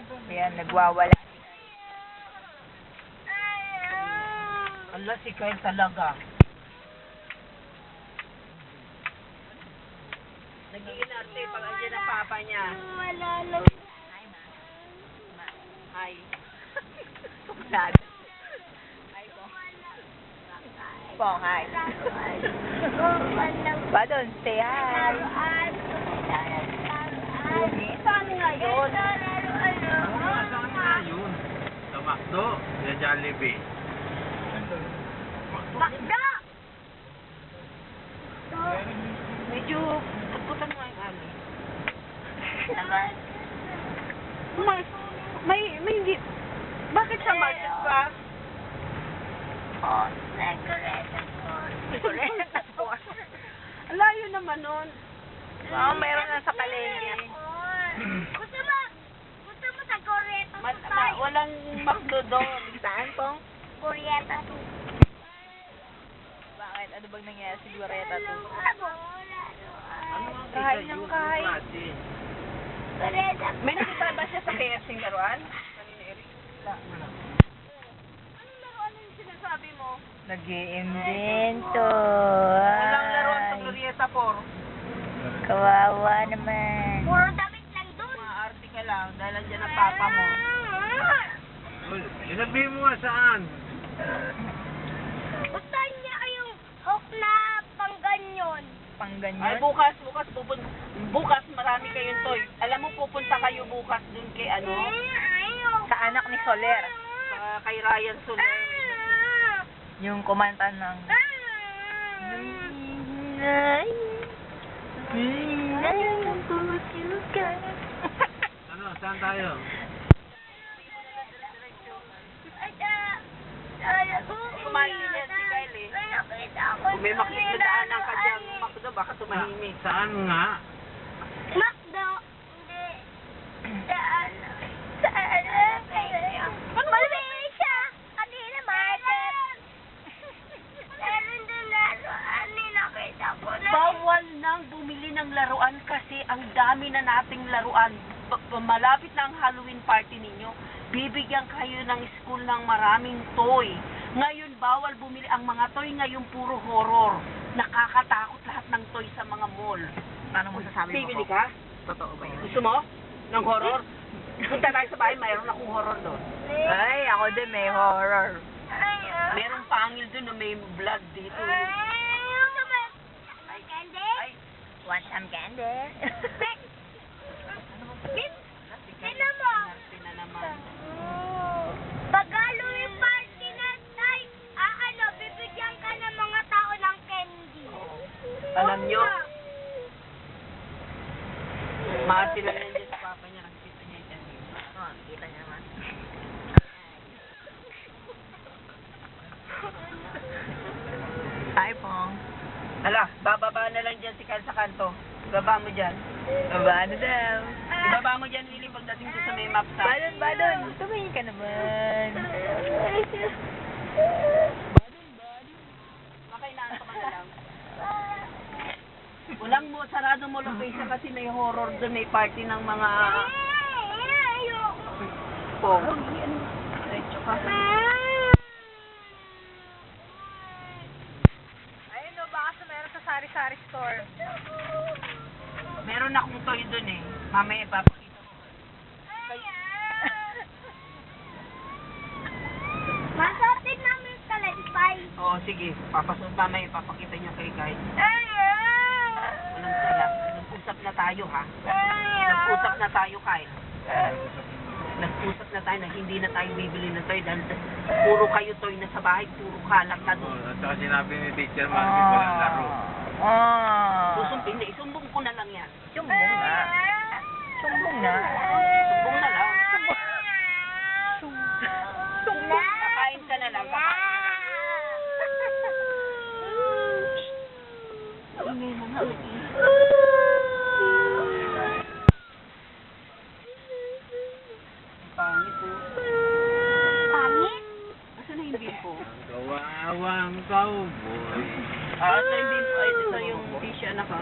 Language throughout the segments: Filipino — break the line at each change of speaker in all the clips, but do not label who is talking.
Ayan, nagwawala.
Ala, si Kyle talaga. Nag-iinarte pag andyan ang papa niya.
Wala lang.
Hi.
Suksad. Hi po. Pong, hi. Badon, say hi.
Saan ngayon?
Saan nga yun? Sa McDo, sa Jollibee.
Bakda!
Medyo, taputan mo ang ali.
Naman.
May hindi. Bakit sa market pa?
Oh, decorated po.
Decorated po.
Ang layo naman nun.
Oo, meron na sa palengke.
Gusto mo sa Koreata tayo?
Walang McDo doon.
Saan pong?
Koreata
Bakit? Ano bang nangyari sa Guareta to?
Ano ang
Kain
kita
ng
yun?
kain.
Klase.
Koreata.
May nakita ba siya sa KFC laruan? Kanina, Eric? Anong laruan yung sinasabi mo?
Nag-iimbento.
Walang laruan sa Glorieta 4.
Kawawa naman.
Puro damit lang doon.
Maarte ka lang dahil andyan ang papa mo.
Uy, sinabi mo nga saan?
Gusto niya yung hook na pangganyon.
Pang
Ay,
ganyan.
bukas marami kayong toy. Alam mo, pupunta kayo bukas dun kay ano?
Ayaw.
Sa anak ni Soler.
Kay Ryan Soler.
Yung kumanta ng...
Ano, saan tayo?
Kumain niya si Kyle eh. Kung may makikidaanan ka dyan, McDo, baka tumahimik.
Saan nga?
Macdo. Hindi. Saan? Saan? Mali siya. Kanina market. Meron doon laruan. Nakita ko na.
Bawal nang bumili ng laruan kasi ang dami na nating laruan. Malapit na ang Halloween party ninyo. Bibigyan kayo ng school ng maraming toy. Ngayon, bawal bumili. Ang mga toy ngayon puro horror. Nakakatakot lahat ng toy sa mga mall.
Paano mo sasabi mo
Bibili
ko?
ka?
Totoo ba yun?
Gusto mo? Ng horror? Punta tayo sa bahay, mayroon akong horror doon.
Ay, ako din may horror.
Merong pangil doon na may blood dito.
Ay, want some candy?
Tignan mo.
Na naman.
Pag Halloween party na tayo, bibigyan ka ng mga tao ng candy.
Alam nyo, maarte lang yan dyan sa papa niya. Nakikita niya dyan.
Oh, kita niya naman. Hi, Pong.
Hala, bababa na lang dyan si Kyle sa kanto. Ibaba mo dyan.
Aba, ano daw?
Ibaba mo dyan, Willie, pagdating doon sa may map sa...
Badon. Tumingin ka naman.
Okay, naanto ka na lang. Walang mo, sarado mo location kasi may horror doon, may party ng mga... Oh. Diretso ka.
Ayun no, baka sa meron sa sari-sari store.
Meron akong toy doon eh. Mamaya ipapakita ko.
Masartin namin sa lagpay.
Oo, sige. Mamaya ipapakita niya kay Kyle. Walang sila. Nag-usap na tayo, ha? Nag-usap na tayo, Kyle. Nag-usap na tayo na hindi na tayo bibili ng toy dahil puro kayo toy na sa bahay, puro kalat na
Oh,
doon.
at saka sinabi ni Teacher Marvin walang laro.
Susumpin na, isumbong ko na lang yan.
Sumbong na. Sumbong na.
Sumbong na lang. Kakain ka na lang. Ingay mo nga. Pangit po.
Pangit?
Asan na yung bimpo?
Ang kawawang cowboy.
Ito yung bimpo. Ay, ito yung tissue, anak, ha?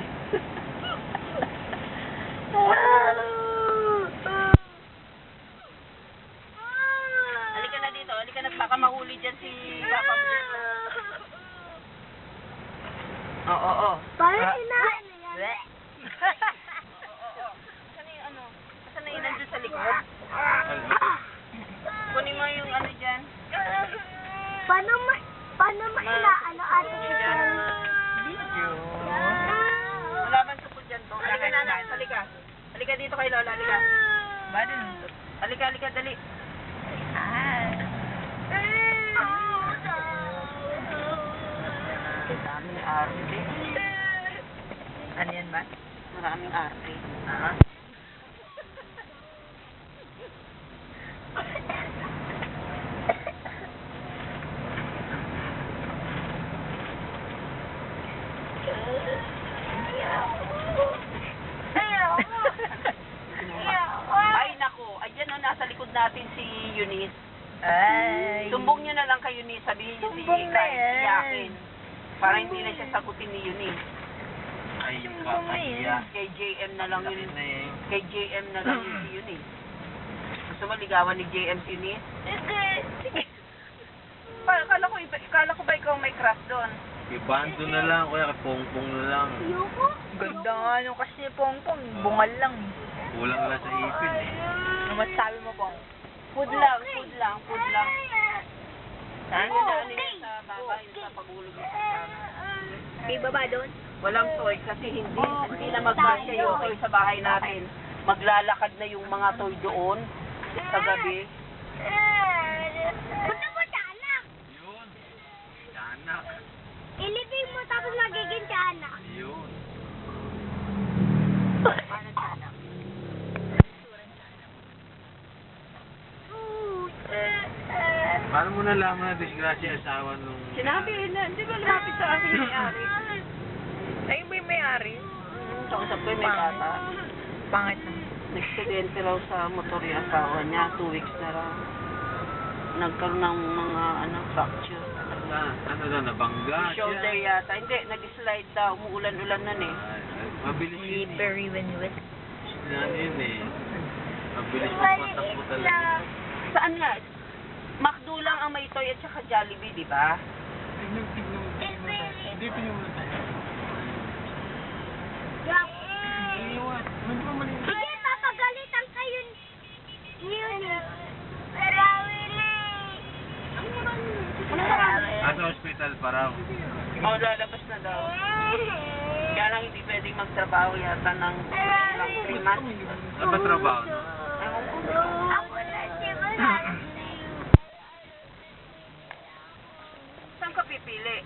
wala, halika.
Ba, dun?
Halika, dali.
Ah.
Maraming arte.
Ano yan ba?
Maraming arte.
Ah.
Ay, nako. Ayan o, nasa likod natin si Eunice.
Ay.
Sumbong niyo na lang kay Eunice. Sabihin niyo si
Sumbong na
kahit
yan.
iyakin. Para hindi na siya sagutin ni Eunice.
Ay,
Sumbong na
kakahiya.
yan.
Kay JM na lang yun.
Sakit na eh.
Kay JM na lang yun si Eunice. Gusto mo ligawan ni JM si Eunice? Kala ko ba ikaw may crush doon?
Ibando na lang, kuya, pongpong na lang.
Ganda nga nung kasi ni Pongpong. Bungal lang.
Kulang lang sa ipin eh.
Ano masasabi mo, Pong?
Food lang.
Ha?
Ano na ano yun sa baba, yung sa pagulog niya sa sana.
May baba doon?
Walang toy kasi hindi na magkasya yung toy sa bahay natin. Maglalakad na yung mga toy doon sa gabi.
Punta mo tiyanak.
Yun. Yanak.
Ilibing mo tapos magiging tiyanak.
Yun.
Paano sana?
Paano mo nalaman na disgrasya asawa nung...
Sinabi na, di ba lapit sa akin yung may-ari?
Ay, ba yung may-ari?
Kausap ko yung may bata.
Pangit na.
Nagsidente raw sa motor yung asawa niya, 2 weeks na raw. Nagkaroon ng mga fracture.
Ano daw, nabangga
Shoulder
siya?
yata. Hindi, nag-slide daw. Umuulan-ulan nun eh.
Ay, mabilis yun eh.
Slippery when wet.
Ano yun eh. Mabilis mapatakbo talaga.
Saan nga? McDo lang ang may toy at saka Jollibee, di ba?
Sige, papagalitan kayo ni Eunice.
Nasa hospital pa raw.
Oo, lalabas na daw. Kaya lang hindi pwedeng magtrabaho yata ng ilang 3 months.
Ano ba trabaho no?
Ewan ko.
Ako na si Malaki.
Saan ka pipili?